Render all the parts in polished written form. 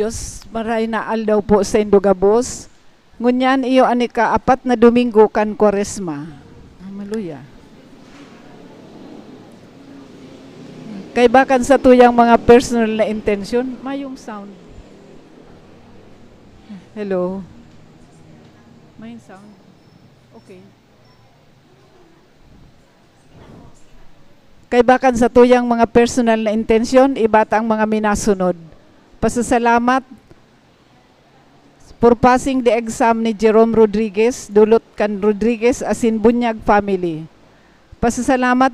Diyos, maray na aldaw po sa Indogabos. Ngunyan iyo ani ka apat na Domingo kan Kwaresma. Hallelujah. Kay bakan sa tuyang mga personal na intention, mayong sound. Hello. Mayong sound. Okay. Kay bakan sa tuyang mga personal na intention, ibata ang mga minasunod. Pasasalamat for passing the exam ni Jerome Rodriguez, dulot kan Rodriguez asin Bunyag family. Pasasalamat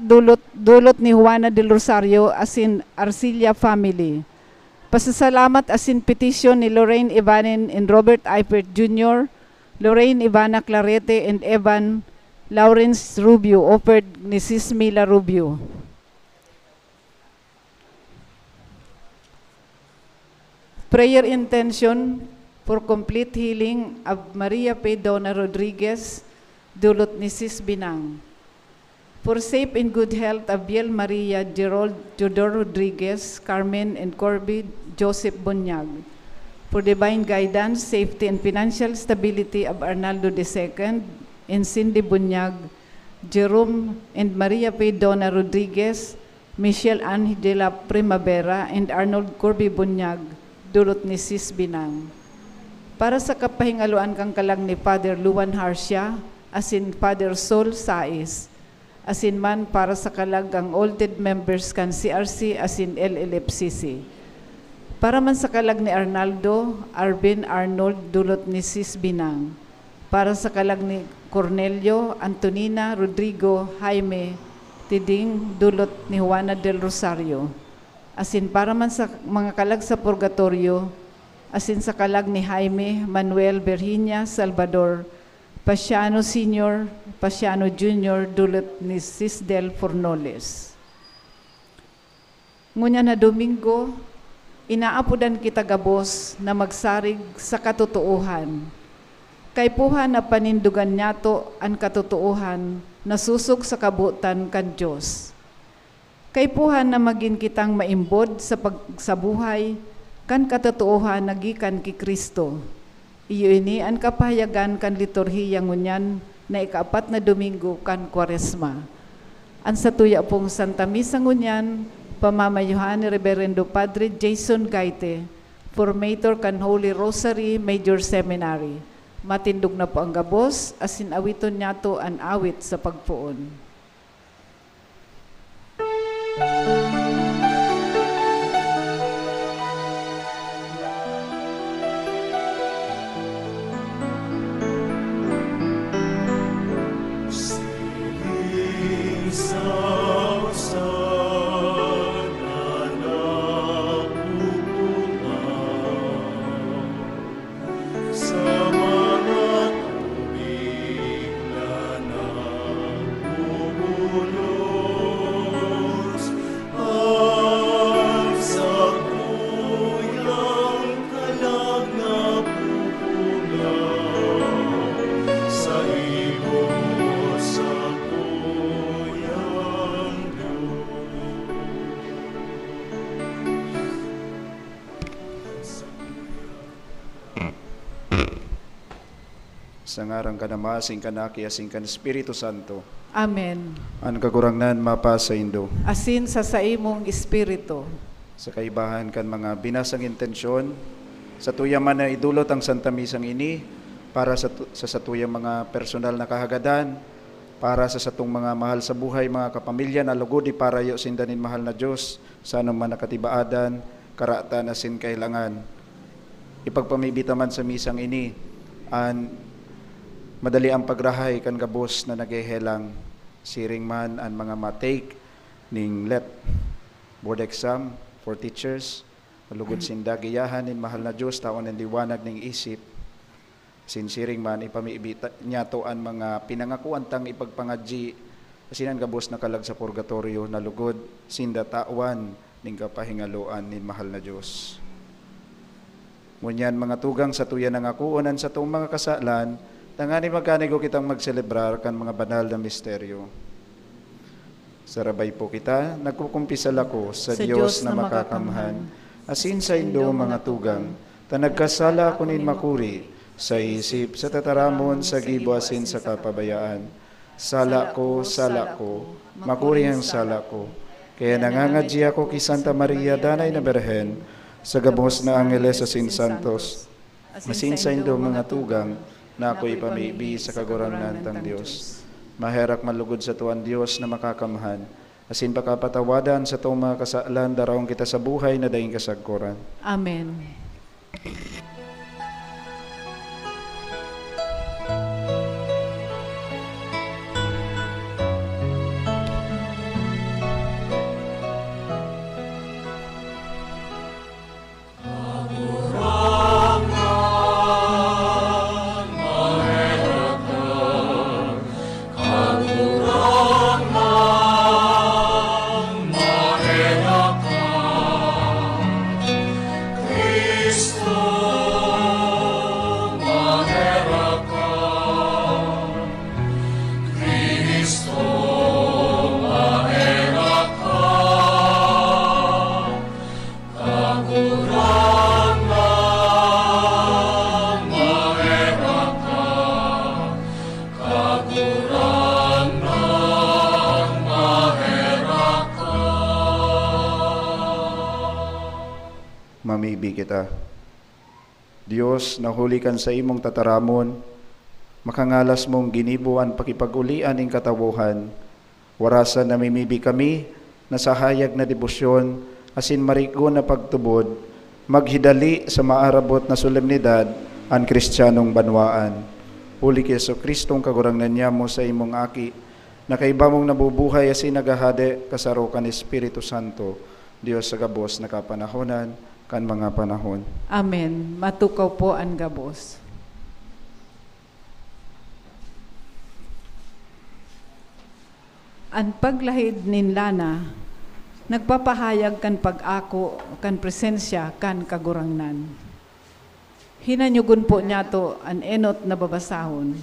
dulot ni Juana del Rosario asin Arcilla family. Pasasalamat asin petition ni Lorraine Ivanin and Robert Eipert Jr., Lorraine Ivana Clarete and Evan Lawrence Rubio, offered ni Sis Mila Rubio. Prayer intention for complete healing of Maria P. Dona Rodriguez, dulot ni Sis Binang. For safe and good health of Biel Maria Gerald Jodor Rodriguez, Carmen and Corby Joseph Bunyag. For divine guidance, safety and financial stability of Arnaldo II and Cindy Bunyag, Jerome and Maria P. Dona Rodriguez, Michelle Angela Primavera and Arnold Corby Bunyag, dulot ni Sis Binang. Para sa kapahingaluan kang kalag ni Father Luan Harsia, asin Father Sol Sais, asin man para sa kalag ang olded members kan CRC asin LLFCC. Para man sa kalag ni Arnaldo, Arvin Arnold, dulot ni Sis Binang. Para sa kalag ni Cornelio, Antonina, Rodrigo, Jaime, Tiding, dulot ni Juana del Rosario. Asin para man sa mga kalag sa purgatorio, asin sa kalag ni Jaime Manuel Virginia Salvador, Pasiano Sr., Pasiano Jr., dulot ni Sis Del Fornoles. Ngunya na Domingo, inaapudan kita gabos na magsarig sa katotohan. Kay puha na panindugan nyato ang katotohan na susog sa kabutan kan Diyos. Kay puha na maging kitang maimbod sa buhay kan katotohan nagikan ki Kristo. Iyo ini ang kapahayagan kan liturhiya ngunyan na ikaapat na Domingo kan Kwaresma. Ang satuya pong Santa Misa ngunyan, pamamayuhan ni Reverendo Padre Jason Gaite, formator kan Holy Rosary Major Seminary. Matindog na po ang gabos, asin awiton nyato ang awit sa pagpuon. Sa ngarang kanama, asing kanaki, asing kan Espiritu Santo. Amen. Ang kagurangnan mapa sa Indo. Asin sa saimong espiritu. Sa kaibahan kan mga binasang intensyon, sa tuyaman na idulot ang Santa Misang ini, para sa satuyang mga personal na kahagadan, para sa satong mga mahal sa buhay, mga kapamilya na lugod para yo sindanin mahal na Diyos, sa anong man nakatibaadan, karatan asin kailangan. Ipagpamibita man sa misang ini, madali ang pagrahay kan gabos na nagehelang, siring man ang mga matake ning let board exam for teachers, malugod sinda giyahan nin mahal na Diyos, tawan ng liwanag ning isip, sinsiring man ipamibita nyato ang mga pinangakuan tang ipagpangadji, asinan gabos na kalag sa purgatorio, na lugod sinda tawan ning kapahingaluan nin mahal na Diyos. Ngunyan mga tugang sa tuya nangakuonan sa tong mga kasalan, tangani magkanigo kitang magselebrar kan mga banal na misteryo. Sarabay po kita, nagkukumpisal ako sa Diyos na makakamhan, asin sa Indo mga tugang, Tanagkasala kunin makuri, sa isip, sa tataramon, sa gibuasin, sa kapabayaan. Sala ko, makuri ang sala ko. Kaya nangangadya ako kay Santa Maria, Danay na Berhen, sa gabos na angeles sa sinsantos, masinsain do mga tugang, na ako'y pamibi sa kagurangan ng Diyos. Maherak malugod sa tuwan Diyos na makakamahan, asin pakapatawadan sa itong mga kasaalan, darawang kita sa buhay na daing kasagkuran. Amen. Mamibi kita. Diyos, nahulikan sa imong tataramon, makangalas mong ginibuan pakipag-ulian ing katawuhan, warasan na mimibi kami, nasahayag na debosyon, asin marigon na pagtubod, maghidali sa maarabot na solemnidad, ang Kristiyanong banwaan. Uli kay Jesucristong kagurangnan niya mo sa imong aki, na kaiba mong nabubuhay asin nagahade, kasarukan Espiritu Santo, Diyos sa gabos na kapanahonan, kan mga panahon. Amen. Matukaw po ang gabos. Ang paglahid nin Lana, nagpapahayag kan pag-ako, kan presensya, kan kagurangnan. Hinanyugon po niya to ang enot na babasahon.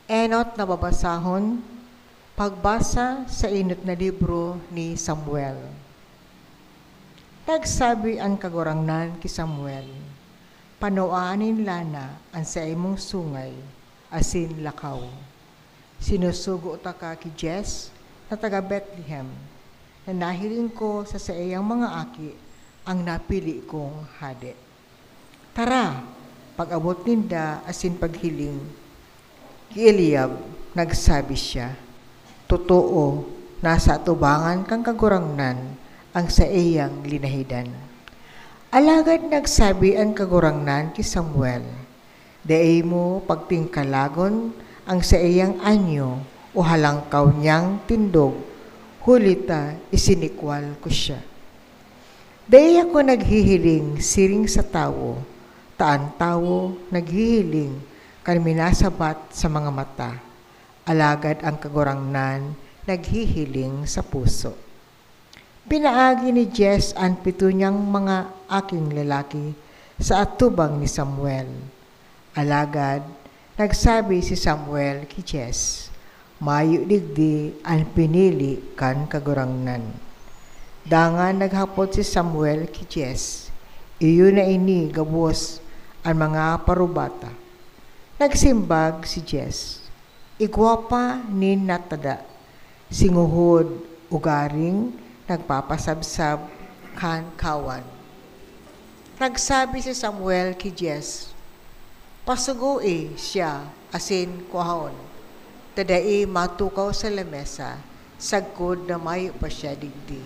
Enot na babasahon, pagbasa sa inot na libro ni Samuel. Nagsabi ang kagurangnan ki Samuel, panuaanin Lana ang sa imong sungay, asin lakaw. Sinusugo ta ka ki Jess na taga Bethlehem, na nahiling ko sa iyang mga aki ang napili kong hade. Tara, pag-abot ninda asin paghiling, ki Eliab, nagsabi siya, totoo, nasa atubangan kang kagurangnan ang sa iyang linahidan. Alagad nagsabi ang kagurangnan ki Samuel, daay mo pagtingkalagon ang sa iyang anyo o halangkaw niyang tindog, hulita isinikwal ko siya. Daay ako naghihiling siring sa tawo, taan tawo naghihiling kan minasabat sa mga mata, alagad ang kagurangnan naghihiling sa puso. Pinaagi ni Jess ang 7 niyang mga aking lalaki sa atubang ni Samuel. Alagad, nagsabi si Samuel ki Jess, mayo digdi ang pinili kan kagurangnan. Dangan naghapot si Samuel ki Jess, iyo na ini gabos ang mga parubata. Nagsimbag si Jess, igwapa ni natada, singuhod ugaring nagpapasabsab kan kawan. Nagsabi si Samuel ki Jess, pasugoi siya asin kuhaon, tadai matukaw sa lamesa, sagkod na mayo pa siya digdi.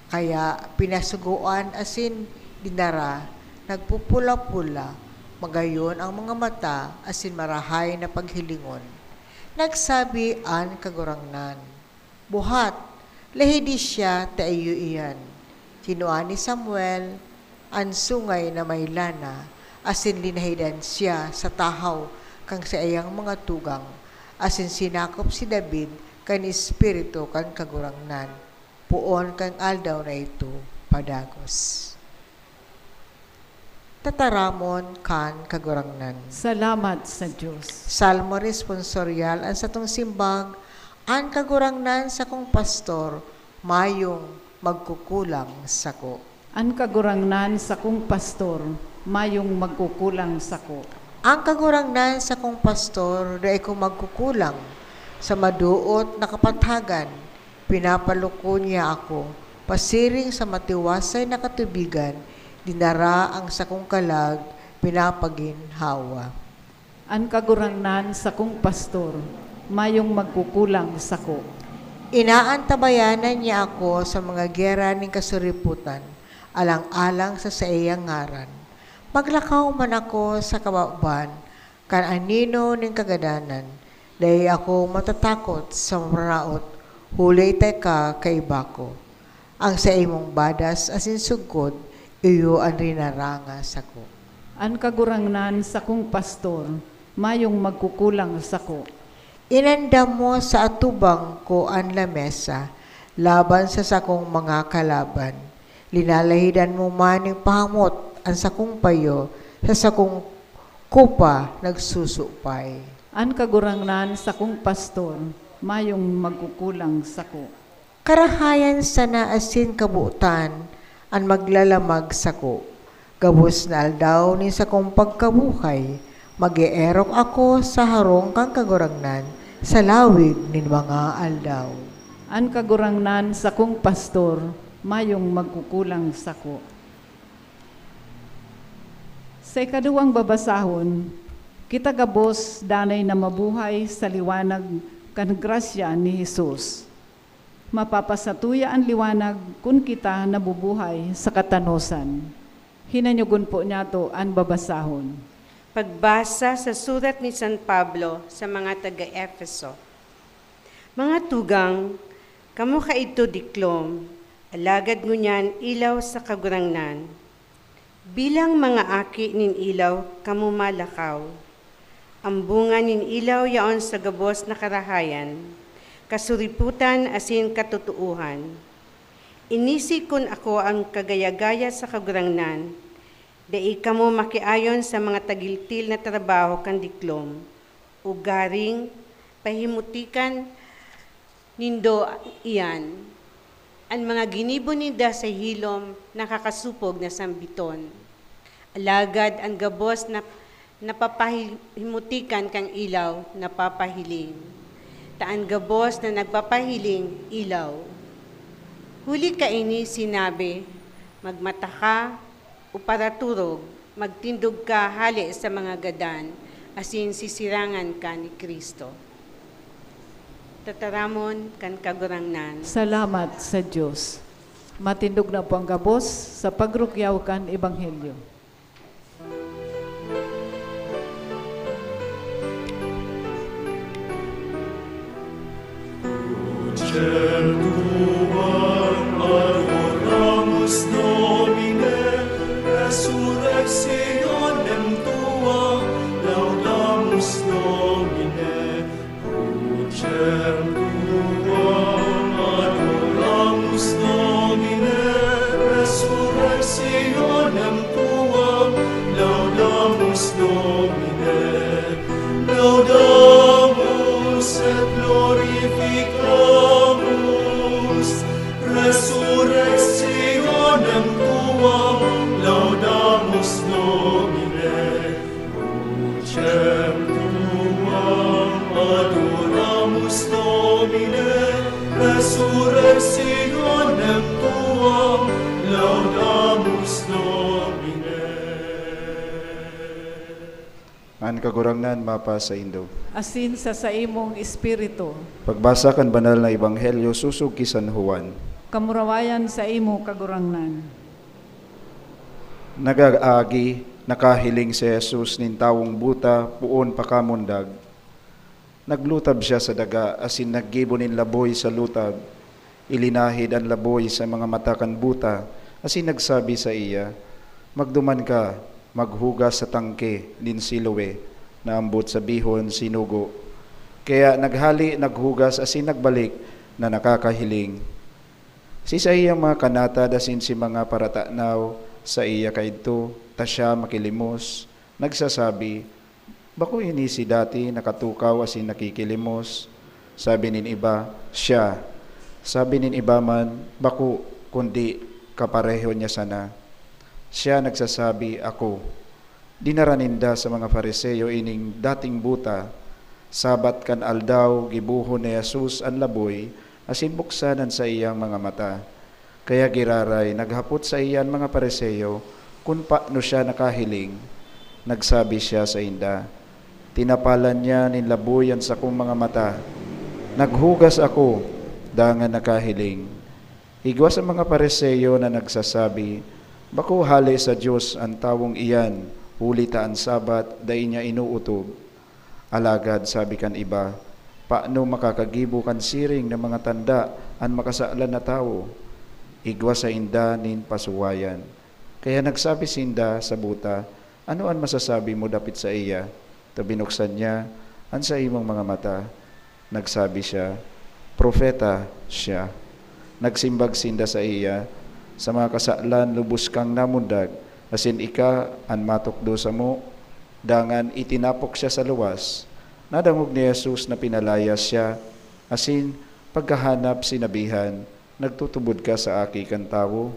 Kaya pinasuguan asin dinara, nagpupula-pula, magayon ang mga mata asin marahay na paghilingon. Nagsabi ang kagurangnan, buhat, lahidi siya taiyo iyan. Kinuha ni Samuel ang sungay na may Lana, asin linahidan siya sa tahaw kang sa iyang mga tugang, asin sinakop si David kan espiritu kan kagurangnan, puon kang aldaw na ito padagos. Tataramon kan kagurangnan. Salamat sa Diyos. Salmo responsorial ang satong simbag, an kagurangnan sa kong pastor, mayong magkukulang sako. Ang kagurangnan sa kong pastor, mayong magkukulang sako. Ang kagurangnan sa kong pastor, dahil ko magkukulang sa maduot na kapatagan, pinapaluko niya ako, pasiring sa matiwasay na katubigan, dinara ang sakong kalag, pinapaginhawa. Ang kagurangnan sa kong pastor, mayong magkukulang sako. Inaantabayanan niya ako sa mga gera ng kasuriputan, alang-alang sa iyang ngaran. Maglakaw man ako sa kababan, kan anino ng kagadanan, dahil ako matatakot sa maraot, hulay ka kaiba ko. Ang sa imong badas asin sugod, iyo ang rinaranga sako. Ang kagurangnan sa kong pastor, mayong magkukulang sako. Inanda mo sa atubang ko ang lamesa, laban sa sakong mga kalaban. Linalahidan mo man ng pahamot ang sakong payo, sa sakong kupa nagsusupay. Ang kagurangnan sa kong pastor, mayong magkukulang sako. Karahayan sana asin kabutan, ang maglalamag sako. Gabos na aldaw ni sakong pagkabuhay, mag-eerok ako sa harong kang kagurangnan, sa lawig ni mga aldaw. Ang kagurangnan sa kong pastor, mayong magkukulang sako. Sa ikaduwang babasahon, kita gabos danay na mabuhay sa liwanag kan grasya ni Jesus. Mapapasatuya ang liwanag kung kita nabubuhay sa katanosan. Hinanyugon po niya to ang babasahon. Pagbasa sa surat ni San Pablo sa mga taga-Efeso. Mga tugang, kamo kaito diklom, alagad ngunyan ilaw sa kagurangnan. Bilang mga aki nin ilaw, kamo malakaw. Ang bunga nin ilaw yaon sa gabos na karahayan, kasuriputan asin katutuuhan. Inisi kun ako ang kagaya-gaya sa kagurangnan, dai kamo makiayon sa mga tagiltil na trabaho kan diklom, ugaring pahimutikan nindo iyan. Ang mga ginibo ninda sa hilom nakakasupog na sambiton. Alagad ang gabos na napapahimutikan kang ilaw, napapahiling. Taan gabos na nagpapahiling, ilaw. Huli kaini sinabi, magmata ka, uparaturog, magtindog ka hali sa mga gadan, asin sisirangan ka ni Kristo. Tataramon kan kagurangnan. Salamat sa Diyos. Matindog na po ang gabos sa pagrukyaw kan Ebanghelyo. Adoramus Domine, resurrectionem Tua, laudamus Domine, crucem Tuam, adoramus Domine, resurrectionem Tua, laudamus Domine, laudamus et glorificamus, resurrectionem Tuam, laudamus Domine, crucem Tuam, adoramus Domine, resurrectionem Tuam, laudamus Domine. Ang kagurangnan mapa sa Indo. Asin sa imong espiritu, Pagbasa kan banal na Ebanghelyo susug ki San Juan. kamurawayan sa imo kagurangnan. Nagaagi, nakahiling si Jesus nin tawong buta, puon pakamundag. Naglutab siya sa daga, asin naggibo nin laboy sa lutab. Ilinahid ang laboy sa mga matakan buta, asin nagsabi sa iya, magduman ka, maghugas sa tangke nin Siloe, na ambot sa bihon sinugo. Kaya naghali, naghugas, asin nagbalik, na nakakahiling. Si sa iyang mga kanata, asin si mga paratanaw, sa iya kaidto, ta siya makilimos. Nagsasabi, bako ini si dati nakatukaw asin nakikilimos. Sabi nin iba, siya. Sabi nin iba man, bako kundi kapareho niya sana. Siya nagsasabi, ako. Dinaraninda sa mga Fariseo ining dating buta, sabat kan aldaw gibuhon ni Jesus ang laboy, asin buksanan sa iyang mga mata. Kaya giraray, naghapot sa iyan mga Fariseo, kung paano siya nakahiling. Nagsabi siya sa inda, tinapalan niya nin laboyan sa kong mga mata. Naghugas ako, dangan nakahiling. Igwa sa mga Fariseo na nagsasabi, bako hali sa Diyos ang tawong iyan, huli ta ang sabat, dahi niya inuutob. Alagad, sabi kan iba, paano makakagibo kan siring ng mga tanda ang makasaalan na tao? Igwa sa inda nin pasuwayan. Kaya nagsabi sinda sa buta, ano ang masasabi mo dapit sa iya? Ta binuksan niya ang sa imong mga mata. Nagsabi siya, propeta siya. Nagsimbag sinda sa iya, sa mga kasaalan lubos kang namundag, asin ika ang matukdo sa mo, dangan itinapok siya sa luwas. Nadangog ni Jesus na pinalayas siya, asin pagkahanap sinabihan, nagtutubod ka sa aki kan tawo.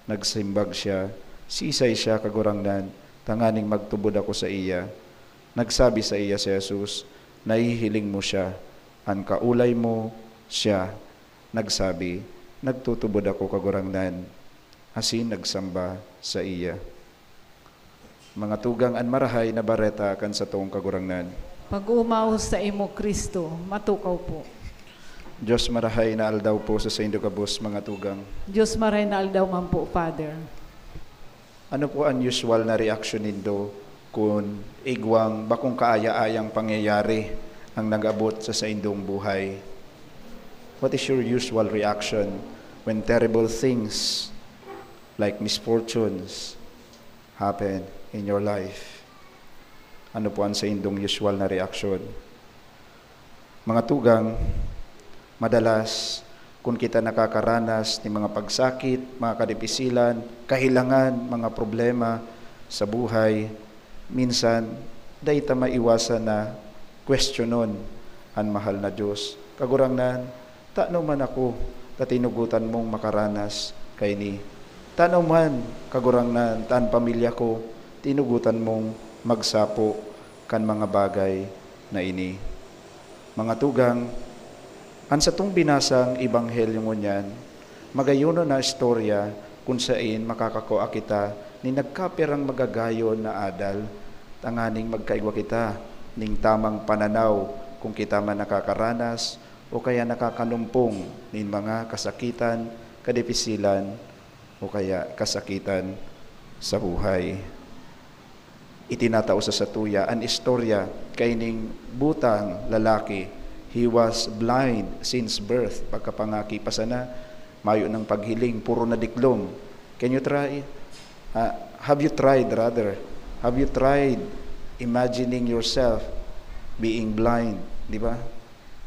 Nagsimbag siya, sisay siya kagurangnan, tanganing magtubod ako sa iya. Nagsabi sa iya si Jesus, nahihiling mo siya, ang kaulay mo siya. Nagsabi, nagtutubod ako kagurangnan, asin nagsamba sa iya. Mga tugang an marahay na bareta kan sa tuong kagurangnan. Pag-umaw sa imo Kristo, matukaw po. Diyos marahay na aldaw po sa indo kabus mga tugang. Diyos maray na aldaw man po, Father. Ano po ang usual na reaction nindo kung igwang bakong kaaya-ayang pangyayari ang nag-abot sa indong buhay? What is your usual reaction when terrible things like misfortunes happen in your life? Ano po ang sa indong usual na reaction? Mga tugang, madalas kung kita nakakaranas ng mga pagsakit, mga kadipisilan, kahilangan, mga problema sa buhay, minsan, dahi ta maiwasan na questionon ang mahal na Diyos. Kagurangnan, tano man ako, tatinugutan mong makaranas kay ni. Tano man, kagurangnan, taan pamilya ko, tinugutan mong magsapo kan mga bagay na ini. Mga tugang, ang sa tong binasang ebanghelyo mo niyan, magayuno na istorya kung saan makakakoa kita ni nagkapirang magagayon na adal, tanganing magkaigwa kita ning tamang pananaw kung kita man nakakaranas o kaya nakakanumpong nin mga kasakitan, kadipisilan o kaya kasakitan sa buhay. Itinatao sa satuya ang istorya kay ning butang lalaki. He was blind since birth. Pagkapangaki pa sana, mayo ng paghiling, puro na diklom. Can you try? Have you tried imagining yourself being blind? Di ba?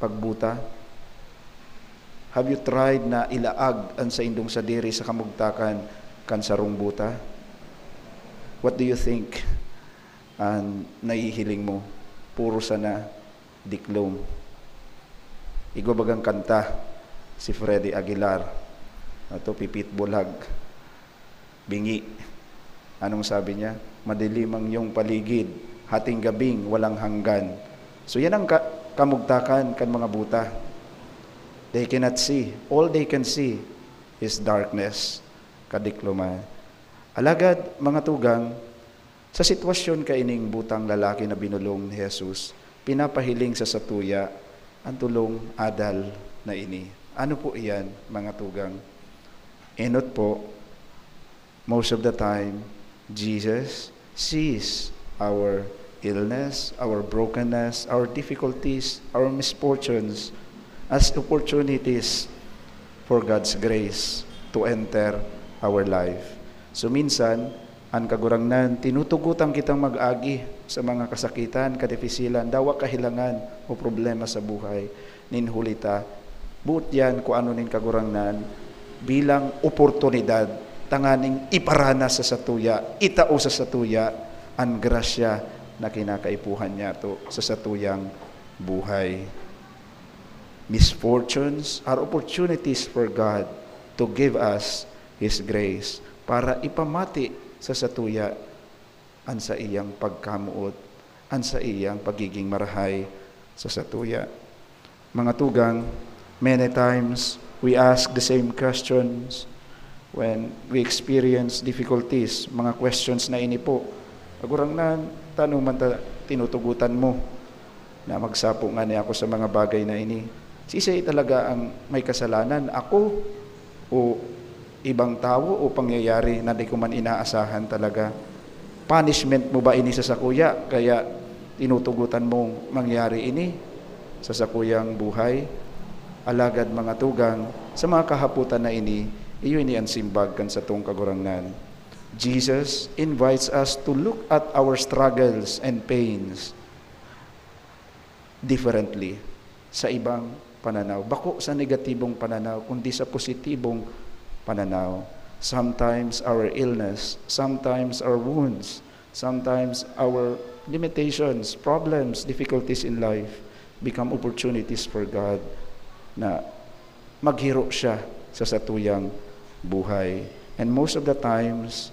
Pagbuta. Have you tried na ilaag ang sa indong sadiri sa kamugtakan kan sarong buta? What do you think? Naihiling mo? Puro sana diklom. Igo bagang kanta si Freddy Aguilar. Ito, Pipit Bulag. Bingi. Anong sabi niya? Madilim ang iyong paligid, hating gabing walang hanggan. So yan ang kamugtakan kan mga buta. They cannot see. All they can see is darkness. Kadikloma. Alagad, mga tugang, sa sitwasyon kaining butang lalaki na binulong ni Jesus, pinapahiling sa satuya ang tulong adal na ini. Ano po iyan, mga tugang? Enot po, most of the time, Jesus sees our illness, our brokenness, our difficulties, our misfortunes as opportunities for God's grace to enter our life. So minsan, ang kagurangnan, tinutugutan kitang mag-agi sa mga kasakitan, kadipisilan, dawa kahilangan o problema sa buhay. Ninhulita, buot yan kung ano nin kagurangnan bilang oportunidad tanganing iparana sa satuya, itao sa satuya, ang grasya na kinakaipuhan niya to sa satuyang buhay. Misfortunes are opportunities for God to give us His grace para ipamati sa satuya an sa iyang pagkamuot, an sa iyang pagiging marahay sa satuya. Mga tugang, many times we ask the same questions when we experience difficulties, mga questions na ini po. Agurang na tanong man tinutugutan mo na magsapo nga niya ako sa mga bagay na ini. Sisay talaga ang may kasalanan, ako o ibang tao o pangyayari na di ko man inaasahan talaga. Punishment mo ba ini sa sakuya kaya tinutugutan mong mangyari ini sa sakuyang buhay? Alagad mga tugang, sa mga kahaputan na ini, iyo ini ang simbag kan sa tong kagurangnan. Jesus invites us to look at our struggles and pains differently, sa ibang pananaw. Bako sa negatibong pananaw, kundi sa positibong pananaw. Sometimes our illness, sometimes our wounds, sometimes our limitations, problems, difficulties in life become opportunities for God na maghiro siya sa satuyang buhay. And most of the times,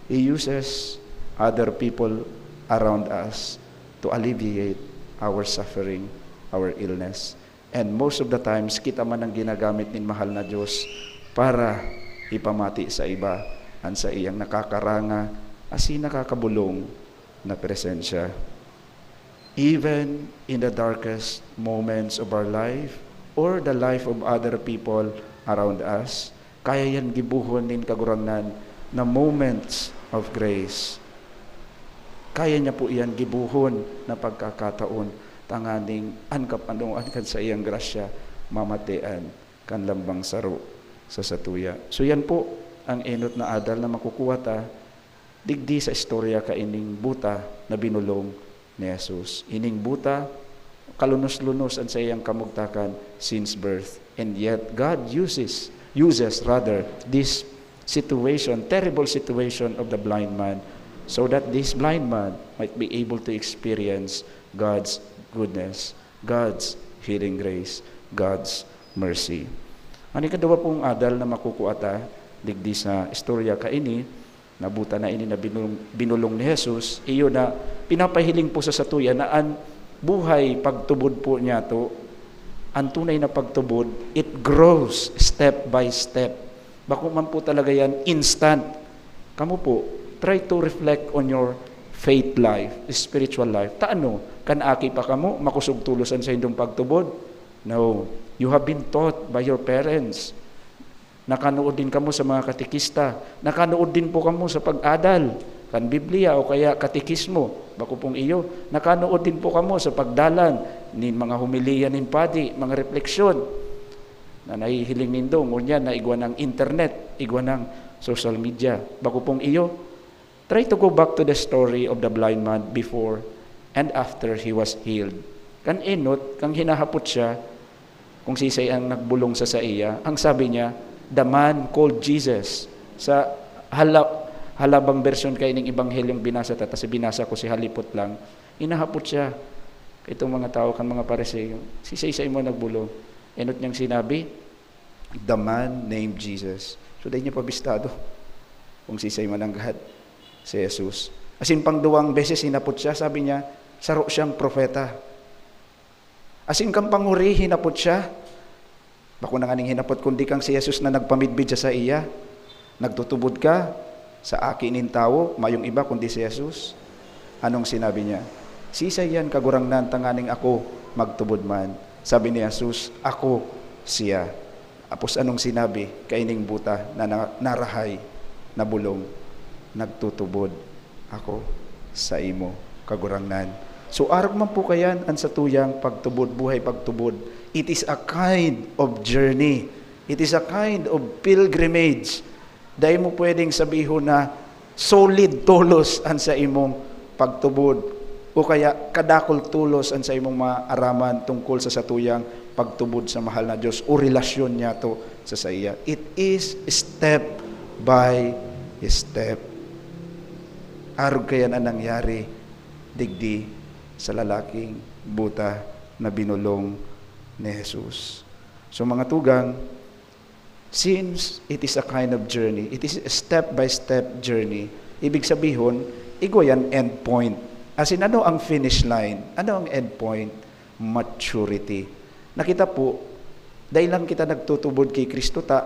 He uses other people around us to alleviate our suffering, our illness. And most of the times, kita man ang ginagamit ni mahal na Diyos para ipamati sa iba ang sa iyang nakakaranga asin nakakabulong na presensya. Even in the darkest moments of our life or the life of other people around us, kaya yan gibuhon din kagurangnan na moments of grace. Kaya niya po iyan gibuhon na pagkakataon tanganing ankapanuan kan sa iyang grasya mamatian kan lambang saro sa satuya. So yan po ang enot na adal na makukuha ta digdi sa istorya ka ining buta na binulong ni Jesus. Ining buta kalunos-lunos ang sa iyang kamugtakan since birth, and yet God uses this situation, terrible situation of the blind man, so that this blind man might be able to experience God's goodness, God's healing grace, God's mercy. Ang ikaduwa pong adal na makukuata digdi sa istorya kaini, nabuta na ini na binulong ni Jesus, iyo na pinapahiling po sa satuya na ang buhay pagtubod po niya to, ang tunay na pagtubod, it grows step by step. Bako man po talaga yan instant. Kamu po, try to reflect on your faith life, spiritual life. Taano, kanaki pa kamo, makusog tulusan sa indong pagtubod? No. You have been taught by your parents. Nakanood din kamo sa mga katikista. Nakanood din po kamo sa pag-adal, kan Biblia o kaya katikismo. Bako pong iyo. Nakanood din po kamo sa pagdalan ni mga humiliya nin padi, mga refleksyon na nahihiling nindong, ngunya na igwa ng internet, igwa ng social media. Bako pong iyo, try to go back to the story of the blind man before and after he was healed. Kan enot, kang hinahapot siya, kung sisay ang nagbulong sa iya, ang sabi niya, the man called Jesus. Sa halabang version kay ning ebanghelyong binasa ta, kasi binasa ko si halipot lang, inahapot siya. Itong mga tao kan mga Pariseo, sisay mo nagbulong. Enot niyang sinabi, the man named Jesus. So dahil niya pabistado kung sisay man ang God si Jesus. Asin pang duwang beses hinapot siya, sabi niya, saro siyang propeta. Asin kang panguri, hinapot siya. Bako na nga ning hinapot, kundi kang si Jesus na nagpamidbid siya sa iya. Nagtutubod ka sa akinin tao, mayong iba kundi si Jesus. Anong sinabi niya? Sisay yan kagurangnan tanganing ako magtubod man. Sabi ni Jesus, ako siya. Apos anong sinabi? Kaining buta na narahay, nabulong, nagtutubod ako sa imo kagurangnan. So arag man po kayan ang satuyang pagtubod, buhay pagtubod. It is a kind of journey. It is a kind of pilgrimage. Dahil mo pwedeng sabihin na solid tulos ang sa imong pagtubod. O kaya kadakol tulos ang sa imong maaraman tungkol sa satuyang pagtubod sa mahal na Diyos o relasyon niya to sa iya. It is step by step. Arog kaya na nangyari digdi sa lalaking buta na binulong ni Jesus. So mga tugang, since it is a kind of journey, it is a step-by-step journey, ibig sabihin, igo yan end point. As in, ano ang finish line? Ano ang end point? Maturity. Nakita po, dahil lang kita nagtutubod kay Kristo ta,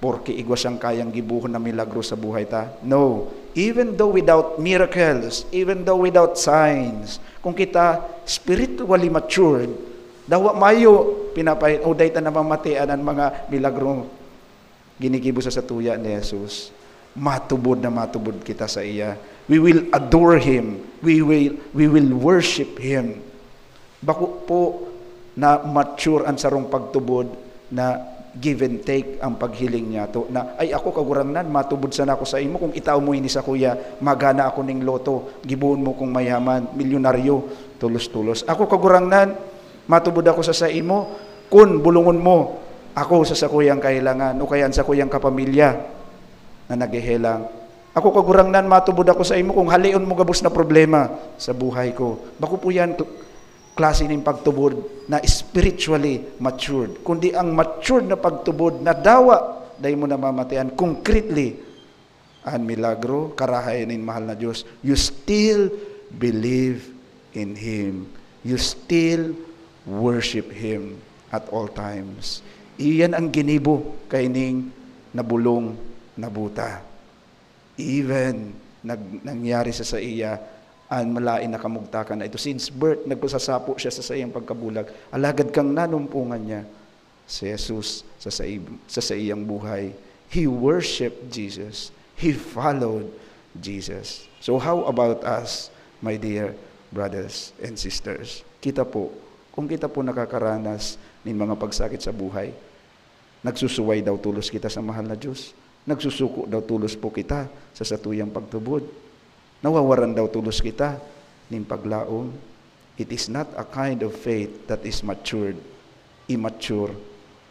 porque igwa siyang kayang gibuhon na milagro sa buhay ta? No. Even though without miracles, even though without signs, kung kita spiritually matured, dawa mayo pinapahit, o dahi ta na mamatian ang mga milagro ginigibo sa tuya ni Jesus. Matubod na matubod kita sa iya. We will adore Him. We will worship Him. Bako po na mature ang sarong pagtubod na give and take ang paghiling niya to na ay ako kagurangnan matubod sana ako sa imo kung itaw mo ini sa kuya magana ako ning loto gibuon mo kung mayaman milyonaryo tulos-tulos ako kagurangnan matubod ako sa imo kun bulungon mo ako sa kuyang kailangan o kayan sa kuyang kapamilya na naghihelang ako kagurangnan matubod ako sa imo kung halion mo gabos na problema sa buhay ko bako po yan klase ng pagtubod na spiritually matured. Kundi ang matured na pagtubod na dawa dahil mo namamatayan concretely ang milagro, karahayan ng mahal na Diyos. You still believe in Him. You still worship Him at all times. Iyan ang ginibo kay ning nabulong na buta. Even nangyari sa iya ang malain na kamugtakan na ito. Since birth, nagpasasapo siya sa iyang pagkabulag. Alagad kang nanumpungan niya si Jesus sa iyang buhay. He worshiped Jesus. He followed Jesus. So how about us, my dear brothers and sisters? Kung kita po nakakaranas ng mga pagsakit sa buhay, nagsusuway daw tulos kita sa mahal na Diyos. Nagsusuko daw tulos po kita sa satuyang pagtubod. Nawawaran daw tulos kita ning paglaom. It is not a kind of faith that is matured. Immature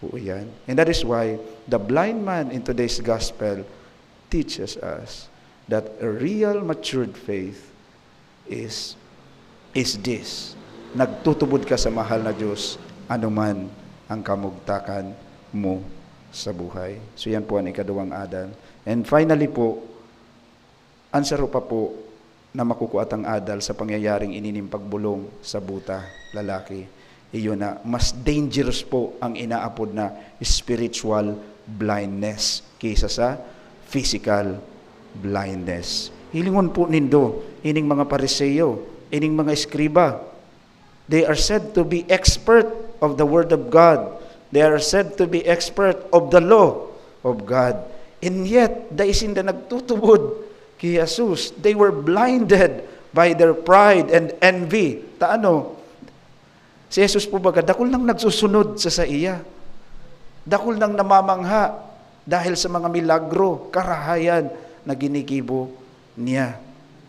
po yan. And that is why the blind man in today's gospel teaches us that a real matured faith is this. Nagtutubod ka sa mahal na Diyos anuman ang kamugtakan mo sa buhay. So yan po ang ikadawang adal. And finally po, answer pa po na makukuat ang adal sa pangyayaring inining pagbulong sa buta lalaki. Iyon na, mas dangerous po ang inaapod na spiritual blindness kaysa sa physical blindness. Hilingon po nindo, ining mga Pariseo, ining mga eskriba, they are said to be expert of the Word of God. They are said to be expert of the law of God. And yet, daisin na nagtutubod kay Jesus, they were blinded by their pride and envy. Si Jesus po baga, dakol nang nagsusunod sa iya. Dakol nang namamangha dahil sa mga milagro, karahayan na ginigibo niya.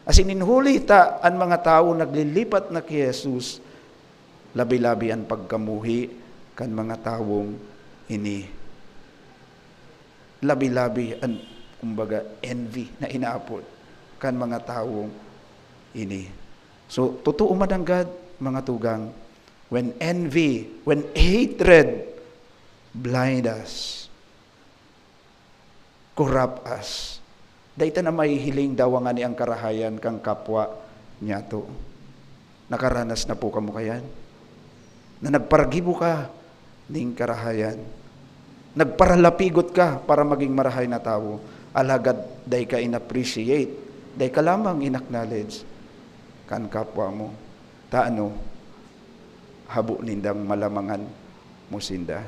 As ininhuli ta ang mga tao naglilipat na kay Jesus, labi-labi ang pagkamuhi kan mga taong ini. Labi-labi ang kumbaga envy na inaapod kan mga taong ini. So, totoo madanggad, mga tugang, when envy, when hatred blind us, corrupt us, dahita na may hiling dawangan ni ang karahayan kang kapwa niya to. Nakaranas na po kamo kayan? Na nagparagibo ka ning karahayan. Nagparalapigot ka para maging marahay na tao. Alagad day ka in-appreciate, day ka lamang in-acknowledge kan kapwa mo. Habo nindang malamangan mo sinda.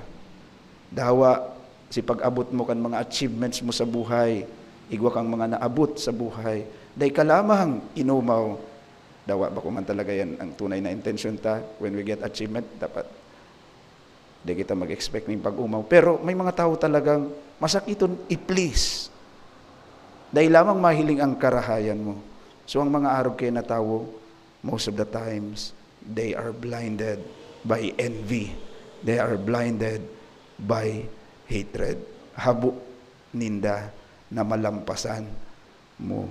Dawa, si pag-abot mo kan mga achievements mo sa buhay, igwa kang mga naabot sa buhay, day ka lamang inumaw. Dawa, bako man talaga yan ang tunay na intention ta, when we get achievement, dapat di kita mag-expect ng pag-umaw. Pero may mga tao talagang masakiton i-please. Dahil lamang mahiling ang karahayan mo. So ang mga arog kayo na tao, most of the times, they are blinded by envy. They are blinded by hatred. Habo ninda na malampasan mo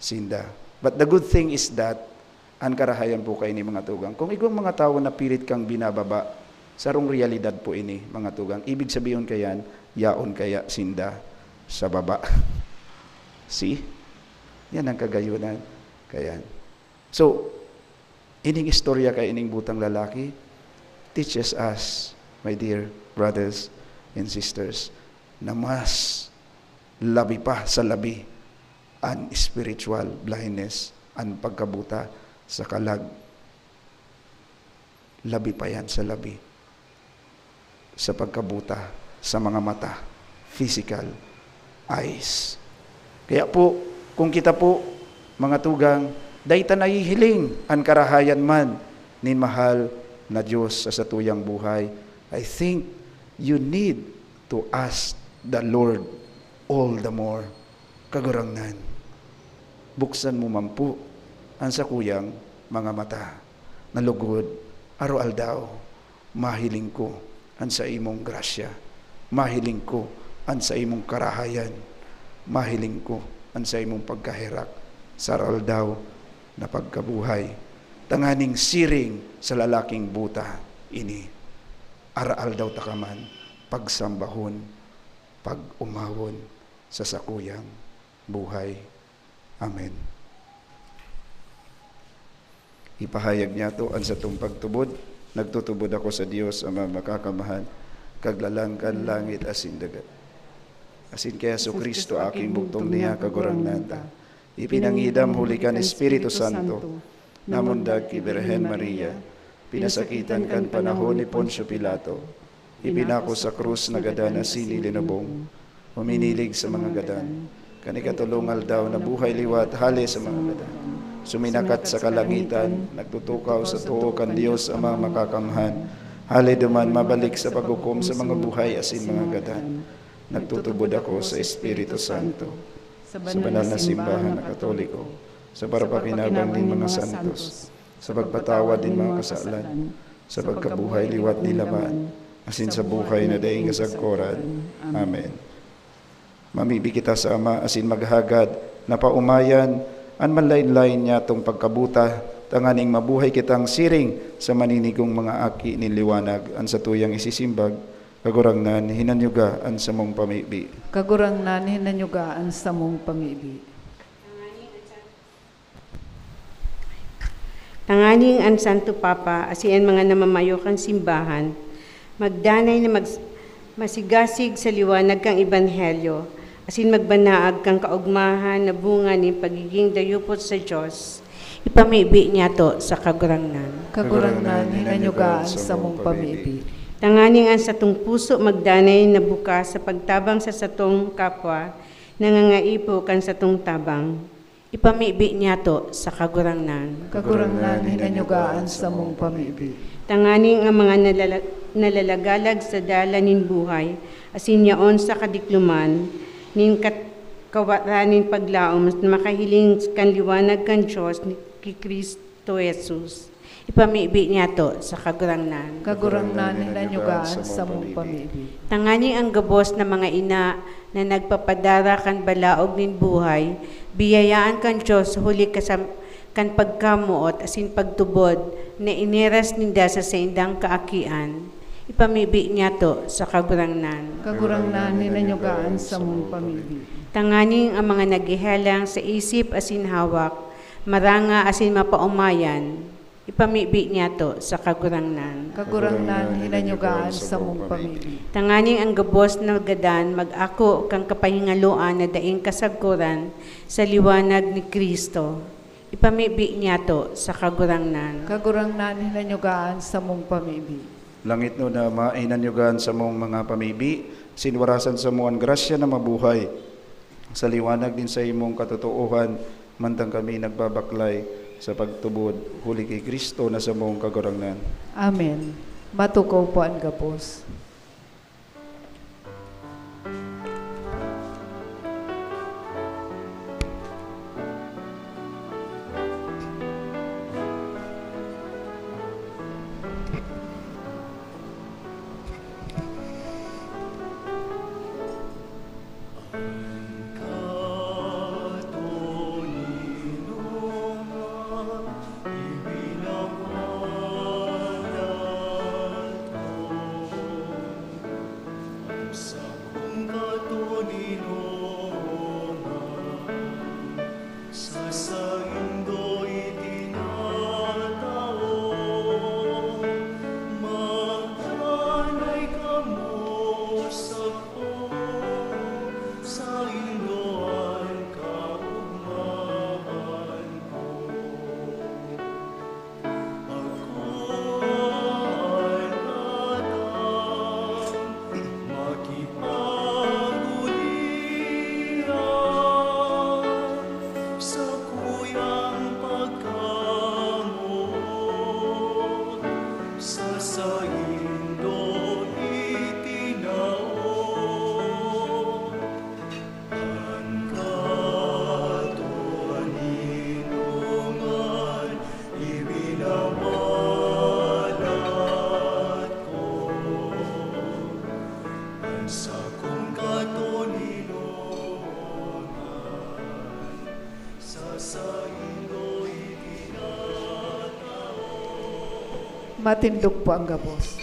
sinda. But the good thing is that ang karahayan po kayo ni mga tugang. Kung igong mga tao na pilit kang binababa, sarong realidad po ini mga tugang. Ibig sabihin kayan, yaon kaya sinda sa baba. See? Yan ang kagayunan. Kayan. So, ining istorya kay ining butang lalaki teaches us, my dear brothers and sisters, na mas labi pa sa labi ang spiritual blindness, ang pagkabuta sa kalag. Labi pa yan sa labi. Sa pagkabuta sa mga mata, physical eyes. Kaya po, kung kita po, mga tugang, dayta nahihiling ang karahayan man ni mahal na Diyos sa satuyang buhay, I think you need to ask the Lord all the more. Kagurangnan, buksan mo man po ang sakuyang mga mata. Nalugod, aroal daw, mahiling ko ang sa imong grasya. Mahiling ko ang sa imong karahayan. Mahiling ko ang sa imong pagkahirak. Saral daw na pagkabuhay. Tanganing siring sa lalaking buta ini. Araal daw takaman, pagsambahon, pag-umawon sa sakuyang buhay. Amen. Ipahayag niya to ang sa tong pagtubod. Nagtutubod ako sa Dios ama makakamahan, kaglalangkan langit asin dagat. Asin kaya so Kristo aking bugtong niya kagurangnan ta. Ipinangidam hulikan Espiritu Santo, namundag ki Birhen Maria, pinasakitan kan panahon ni Poncio Pilato, ipinako sa krus na gadan na sinilinubong, huminilig sa mga gadan, kanikatulungal daw na buhay liwat hali sa mga gadan. Suminakat sa kalangitan, nagtutukaw sa tuo kan Dios ama makakamhan, hali duman mabalik sa paghukom sa mga buhay asin mga gadan. Nagtutubod ako sa Espiritu Santo, sa banal na simbahan na Katoliko, sa parapakinabang din mga santos, sa pagpatawad din mga kasalan, sa pagkabuhay liwat nilaman, asin sa buhay na daing kasagkoran. Amen. Mamibi kita sa Ama, asin maghagad, na paumayan, an manlain-lain niya tong pagkabuta, tanganing mabuhay kitang siring sa maninigong mga aki ni liwanag, an sa tuyang isisimbag, kagurangnan, hinanyugaan sa mong pamibi. Kagurangnan, hinanyugaan sa mong pamibi. Tanganing ang Santo Papa, asian mga namamayo kang simbahan, magdanay na masigasig sa liwanag kang ebanghelyo, asin magbanaag kang kaugmahan na bunga ni pagiging dayupot sa Diyos, ipamibi niya to sa kagurangnan. Kagurangnan, hinanyugaan sa mong pamibi. Tanganing ang satong puso magdanay na bukas sa pagtabang sa satong kapwa, nangangaipo kan satong tabang. Ipamibi niya to sa kagurangnan. Kagurangnan, hinanyugaan sa mong pamibi. Tanganing ang mga nalalagalag sa dala nin buhay, asin yaon sa kadikluman, nin kawaranin paglaom, makahiling kan liwanag kan Diyos ni Kristo Jesus. Ipamibi niya to sa kagurangnan. Kagurangnan, hinanyugaan sa mong pamibi. Tanganing ang gabos na mga ina na nagpapadara kan balaog nin buhay, biyayaan kan Diyos huli kan pagkamuot asin pagtubod na iniras ninda sa indang kaakian. Ipamibi niya to sa kagurangnan. Kagurangnan, hinanyugaan sa mong pamibi. Tanganing ang mga naghihelang sa isip asin hawak, maranga asin mapaumayan, ipamibi niya to sa kagurangnan. Kagurangnan, hinanyugaan sa mong pamibi. Tanganing ang gabos na gadan, mag-ako kang kapahingaluan na daing kasagkuran sa liwanag ni Kristo. Ipamibi niya to sa kagurangnan. Kagurangnan, hinanyugaan sa mong pamibi. Langit no na mainanyugan sa mong mga pamibi, sinwarasan sa mo ang grasya na mabuhay. Sa liwanag din sa imong katotohan, mantang kami nagbabaklay sa pagtubod, huli kay Kristo na sa mong kagurangnan. Amen. Matukaw po ang gapos. Matindog po ang gabos.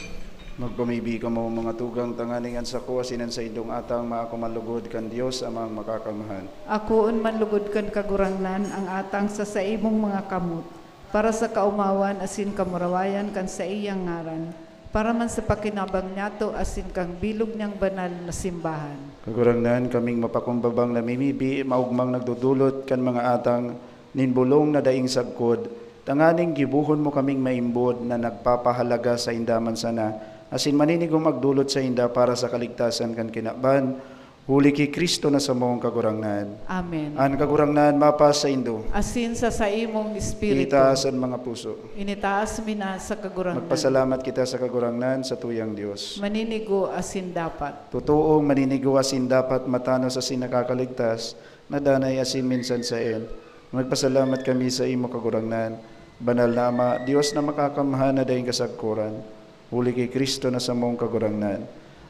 Magpumibi ka mo mga tugang tanganingan sa kuwa sinan sa indong atang maakumalugod kan Dios amang makakamahan. Akoon manlugod kan kagurangnan ang atang sa imong mga kamot, para sa kaumawan asin kamurawayan kan sa iyang ngaran, para man sa pakinabang nato asin kang bilog niyang banal na simbahan. Kagurangnan kaming mapakumbabang namimibi, maugmang nagdudulot kan mga atang ninbulong na daing sagkod, tanganing gibuhon mo kaming maimbod na nagpapahalaga sa indaman sana, asin maninigong magdulot sa inda para sa kaligtasan kan kinaban, huli ki Kristo na sa mong kagurangnan. Amen. An kagurangnan mapas sa indo, Asin sa imong espiritu, itaas ang mga puso. initaas mina sa kagurangnan. Magpasalamat kita sa kagurangnan sa tuyang Dios. Maninigo asin dapat. Totoong maninigo asin dapat matano sa sinakakaligtas, na danay asin minsan sa el. Magpasalamat kami sa imo kagurangnan, banal na Ama, Dios na makakamahan na dahing kasagkuran, huli kay Kristo na sa mong kagurangnan,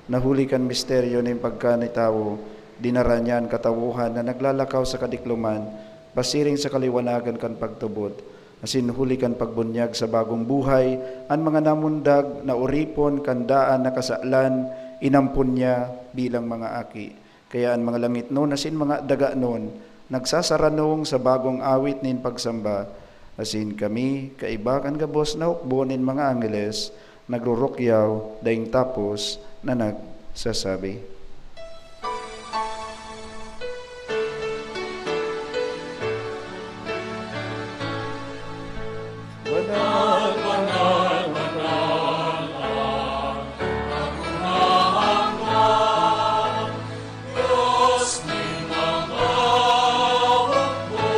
nahuli kan misteryo ng pagkanitawo, dinaranyan katawuhan na naglalakaw sa kadikluman, pasiring sa kaliwanagan kan pagtubod, asin huli kan pagbunyag sa bagong buhay, ang mga namundag na uripon kandaan na kasaklan, inampun niya bilang mga aki. Kaya ang mga langit noon asin mga daga noon, nagsasaranong sa bagong awit nin pagsamba, asin kami kaibakan gabos na hukbo nin mga angeles, nagrurukyaw daing tapos na nagsasabi. Banal, banal, banal ang kagunahan, Diyos ni mga hukbo.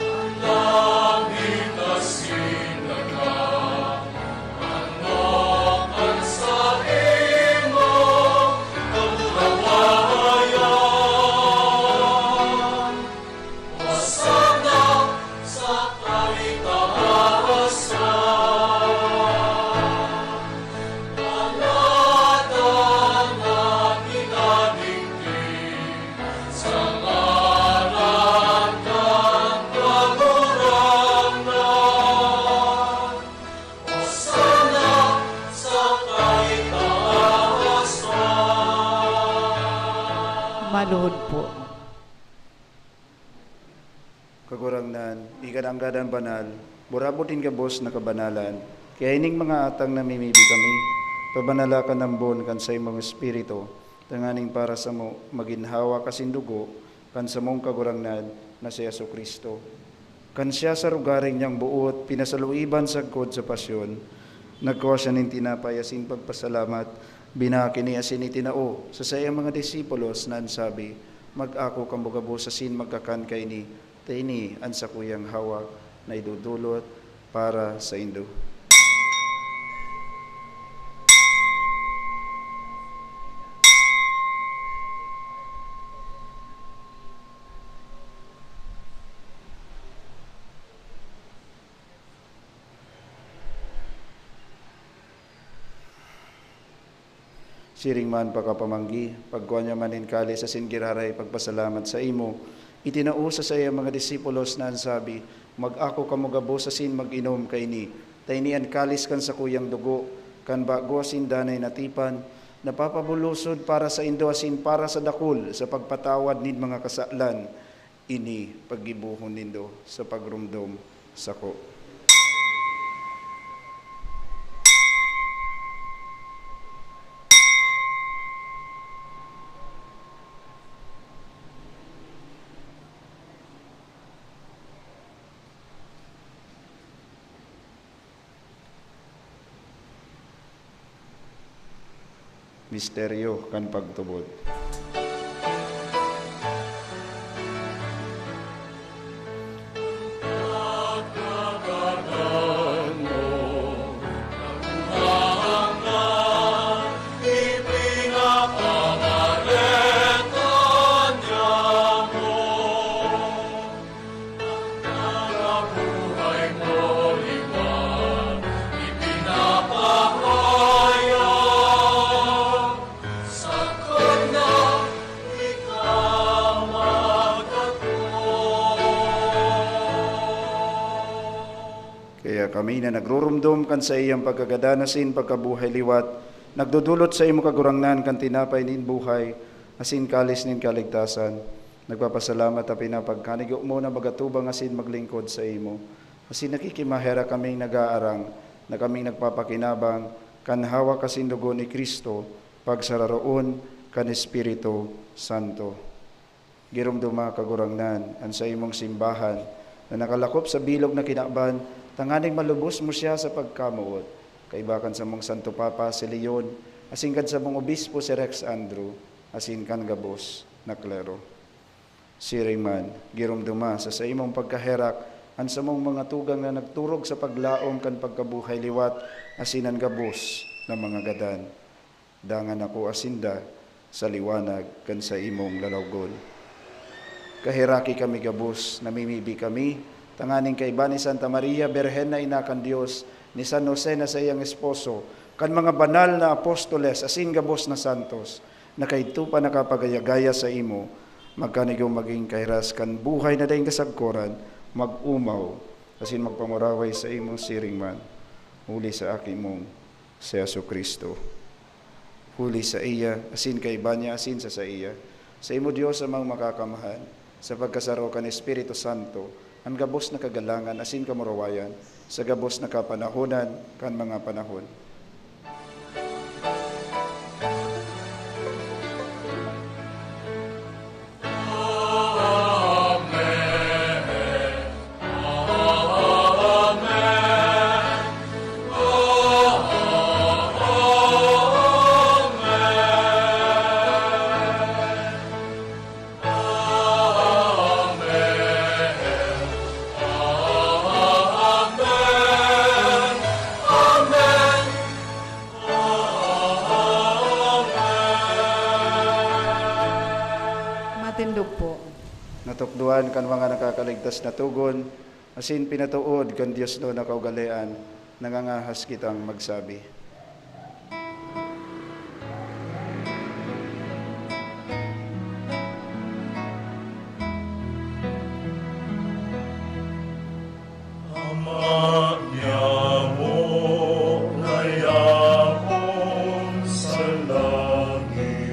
Ang langit asin nagkakanok sa imo kamurawayan. Hosana sa kaligtasan, palatang ang ginaningning sa ngaran kang kagurangnan. Hosana sa kaligtasan. Maluhod po. Kagurangnan, ikananggadan banal, burabutin ka bos na kabanalan, kaya ining mga atang namimibi kami, pabanala ka ng bon kan sa imong espiritu, tanganing para sa mo maginhawa kasindugo, kan sa mong kagurangnan na si Yesu Kristo. Kan siya sa rugaring niyang buot, pinasaluiban sa kod sa pasyon, nagkuha siya ng tinapay asin pagpasalamat, binakini asin itinao sa sayang mga disipulos na ansabi, mag-ako kambugabos asin magkakan kay ni, taini ang sa kuyang hawak na idudulot para sa indo. Siring man pagkapamanggi, pagkuha niya manin kali sa singiraray, pagpasalamat sa imo, itinausa sa iya mga disipulos na ansabi, mag-ako kamugabo sa sin mag-inom kay ni, tainian kalis kan sa kuyang dugo, kan bago asin danay natipan, napapabulusod para sa indo asin para sa dakul, sa pagpatawad nin mga kasaklan, ini paggibuhon nindo sa pagrumdom sako. Misteryo kan pagtubod. Sa kanya kami na nagrurumdum kan sa iyang pagkagadanasin, pagkabuhay liwat, nagdudulot sa imo kagurangnan kan tinapay nin buhay, asin kalis nin kaligtasan. Nagpapasalamat at pinapagkanigo mo na magatubang asin maglingkod sa imo. Asin nakikimahera kaming nag-aarang, na kaming nagpapakinabang, kan hawak asin dugo ni Kristo, pagsararoon kan Espiritu Santo. Girumduma kagurangnan, an sa imong simbahan, na nakalakop sa bilog na kinaban, tanganing malubos mo siya sa pagkamuot. Kaibakan sa mong Santo Papa si Leon, asin kan sa mong Obispo si Rex Andrew, asin kan gabos na klero. Siring girumduma sa imong pagkaherak, an sa mong mga tugang na nagturog sa paglaom kan pagkabuhay liwat, asinan gabos na mga gadan. Dangan ako asinda sa liwanag kan sa imong lalawgon. Kahiraki kami gabos, namimibi kami, tanganing kaiba ni Santa Maria, Berhen na inakan Diyos, ni San Jose na sa iyang esposo, kan mga banal na apostoles, asin gabos na santos, na kaito pa nakapagayagaya sa imo, magkanigaw maging kairas, kan buhay na dahing kasagkoran, mag-umaw, asin magpamuraway sa imong siringman, huli sa aking mong si Jesucristo. Huli sa iya, asin kaiba niya, asin sa iya, sa imo Diyos amang makakamahan, sa pagkasaro kan Espiritu Santo, ang gabos na kagalangan, asin kamurawayan, sa gabos na kapanahonan, kan mga panahon. Matindog po. Natukduan kan mga nakakaligtas na tugon, asin pinatuod kan Diyos do na kaugalian, nangangahas kitang magsabi. Ama niya mo ngayakon sa langit,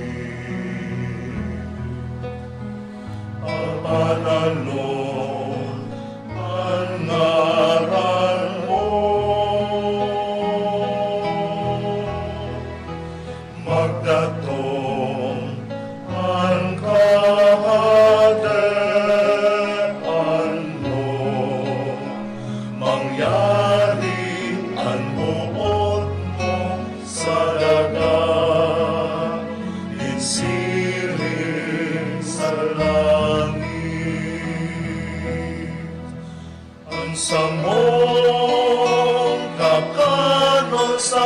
panalon ang ngaran mo, magdatong ang kaharian mo, mangyari ang buot mo sa dagat, insiring sa langit. Ang samong kakanon sa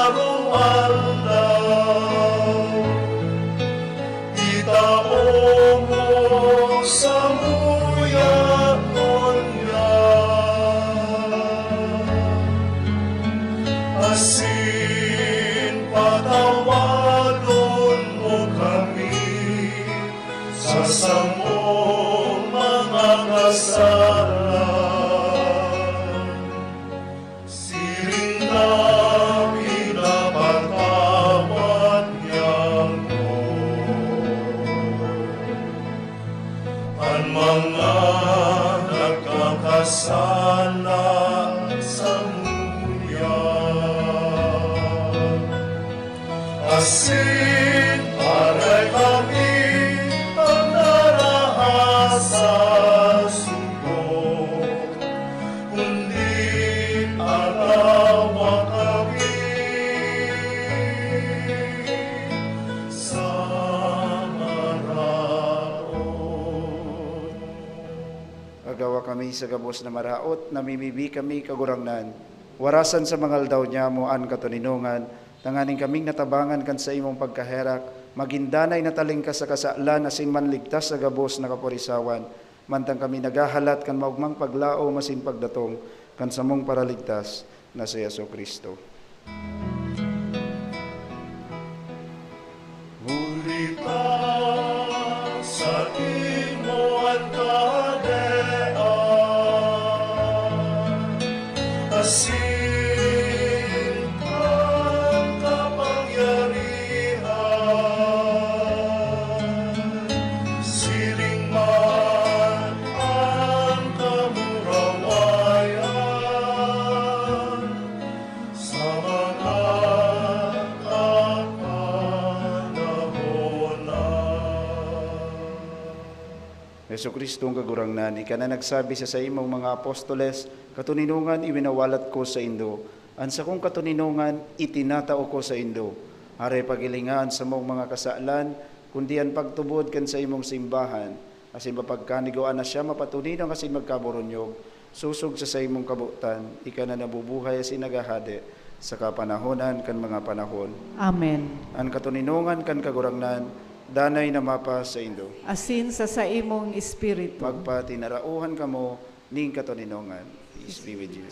araw-araw, itaon mo sa muyanon niya. Asin patawadon mo kami sa samong mga kasalan. Siring na pinapatawad niya mo ang mga nagkakasala sa muyan. Asin para kami ang narahasa sugo, kundi alawa kami sa maraon. Agawa kami sa gabos na maraot, namimibi kami kagurangnan, warasan sa mga aldaw niya mo an katuninungan, tanganing kaming natabangan kan sa imong pagkaherak, magindanay na taling ka sa kasaalan, asin manligtas sa gabos na kaporisawan, mantang kami nagahalat kan maugmang paglao masin pagdatong, kan samong paraligtas na si Jesucristo. Murita sa imo ang kadean, Yesu Kristo ang kagurangnan, ika na nagsabi sa imong mga apostoles, katuninungan iwinawalat ko sa Indo. Ansa kong katuninungan, itinatao ko sa Indo. Aray pagilingaan sa mong mga kasaalan, kundi ang pagtubod kan sa imong simbahan. Asin mapagkaniguan na siya mapatuninang kasi magkaboronyog. Susog sa imong kabutan, ika na nabubuhay as inagahade sa kapanahonan kan mga panahon. Amen. Ang katuninungan kan kagurangnan, danay na mapa sa Indo. Asin sa imong espiritu. Magpatinarauhan kamo ning katuninungan. Peace be with you.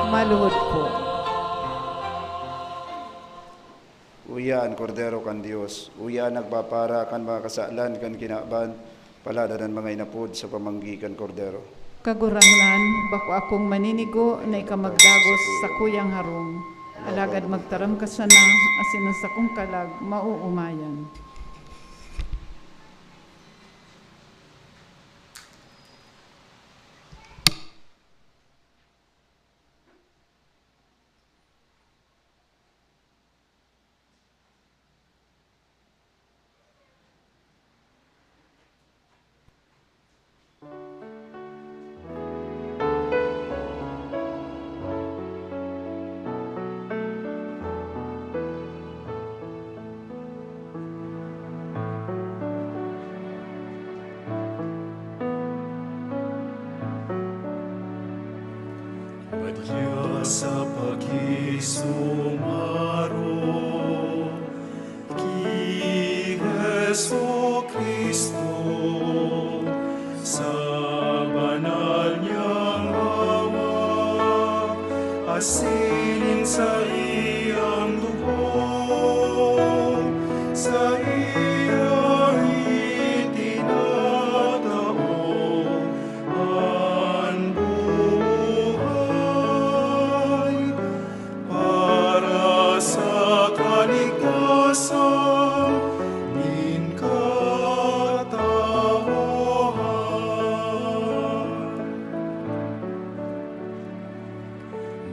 Maluhod po. Uya ang kordero kan Dios, uya nagpapara kan mga kasaalan kan kinaban, paladanan mga inapod sa pamanggi kan kordero. Kagurangnan, bako akong maninigo na ikamagdagos sa kuyang harong. Alagad magtaram ka sana, asin sa kong kalag, mauumayan. Madya sa pag-isumaro ki Jesu Kristo sa banal niyang awa asin sa iyang dugo sa iyang itinatao ang buhay para sa kaligtasan ng katauhan.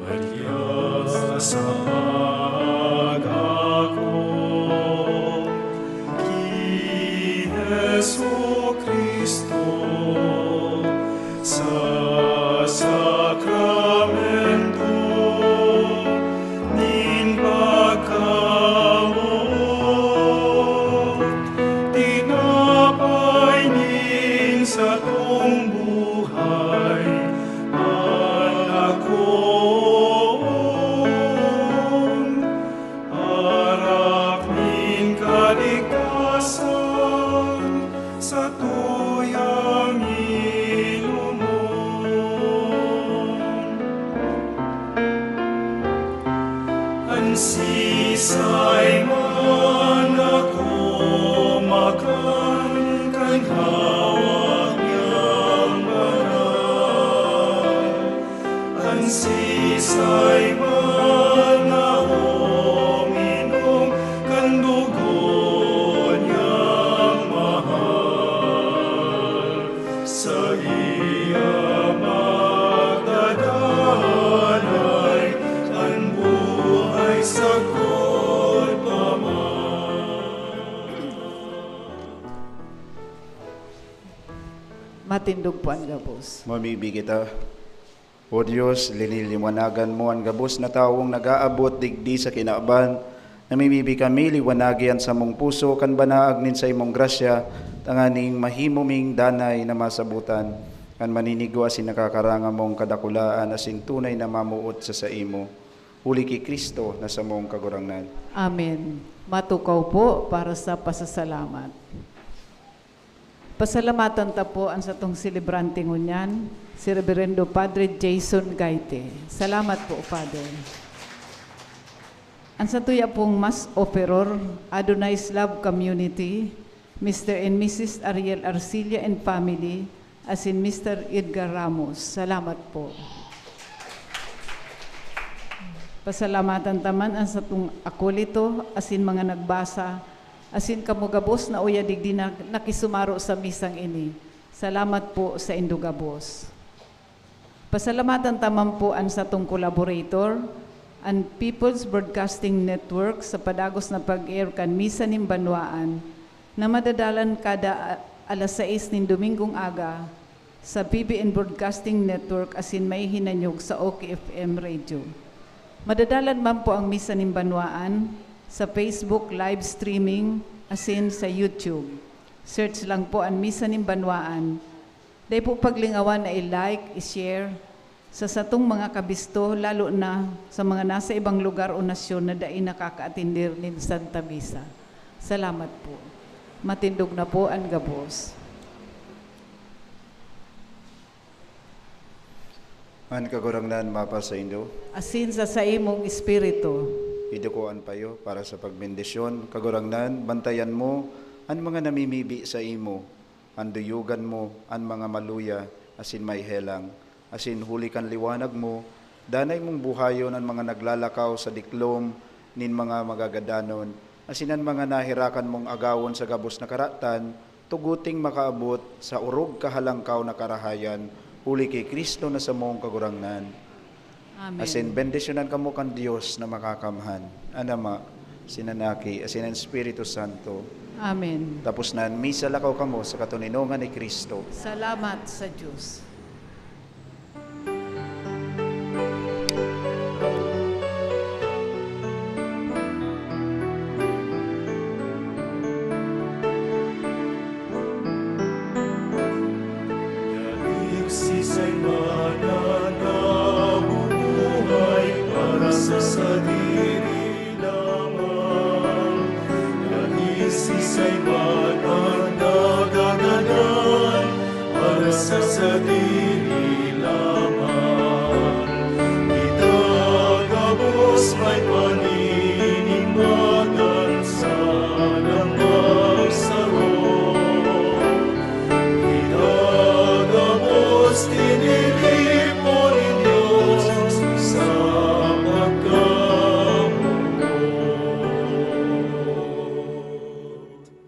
Maria sa pag-ako ki Jesu Kristo sa sakramento nin pagkaon tinapay nin sa tong buhay anakon harap nin kaligtasan sa tuyang ilumon. Ansisay man ako makan kan hawak niyang banal. Ansisay man ako Matindog po ang gabos. Mamibi kita. O Diyos, liniliwanagan mo ang gabos na taong nag-aabot digdi sa kinaaban, namimibi kami liwanagian sa mong puso, kan banaag nin sa imong grasya, tanganing mahimuming danay na masabutan, kan maninigo asin nakakaranga mong kadakulaan, asin tunay na mamuot sa imo. Huli ki Kristo na sa mong kagurangnan. Amen. Matukaw po para sa pasasalamat. Pasalamatan ta po ang satong celebrante ngunyan, si Reverendo Padre Jason Gaite. Salamat po, Father. Ang satuya pong Mas Operor, Adonai's Love Community, Mr. and Mrs. Ariel Arcilla and family, as in Mr. Edgar Ramos. Salamat po. Pasalamatan taman ang satong akolito, as in mga nagbasa, asin kamugabos na uya digdi na nakisumaro sa misang ini. Salamat po sa indugabos. Pasalamatan taman po ang satong collaborator, ang People's Broadcasting Network sa padagos na pag-air kan misa ning Banwaan na madadalan kada alas 6 ning Domingong aga sa PBN Broadcasting Network asin may hinanyog sa OKFM Radio. Madadalan man po ang misa ning Banwaan sa Facebook live streaming asin sa YouTube. Search lang po ang misa ning Banwaan. Dahil po paglingawan na i-like, i-share sa satong mga kabisto, lalo na sa mga nasa ibang lugar o nasyon na dahil nakaka-atindir nin Santa Misa. Salamat po. Matindog na po ang gabos. Man kagurangnan mapa sa Indo. Asin sa imong espiritu. Idukuan payo para sa pagbendisyon. Kagurangnan, bantayan mo ang mga namimibi sa imo, ang duyugan mo, ang mga maluya, asin may helang, asin huli kan liwanag mo, danay mong buhayon ang mga naglalakaw sa diklom, nin mga magagadanon, asin ang mga nahirakan mong agawon sa gabos na karatan, tuguting makaabot sa urog kahalangkaw na karahayan, huli kay Kristo na sa mong kagurangnan. Amen. Asin bendisyonan kamo kan Dios na makakamhan. Anama, sinanaki, asin ang Espiritu Santo. Amen. Tapos na misa lakaw kamo sa katuninongan ni Kristo. Salamat sa Diyos. Nagsisay mananabubuhay para sa sarili lamang. Nagsisay mananagaganan para sa sarili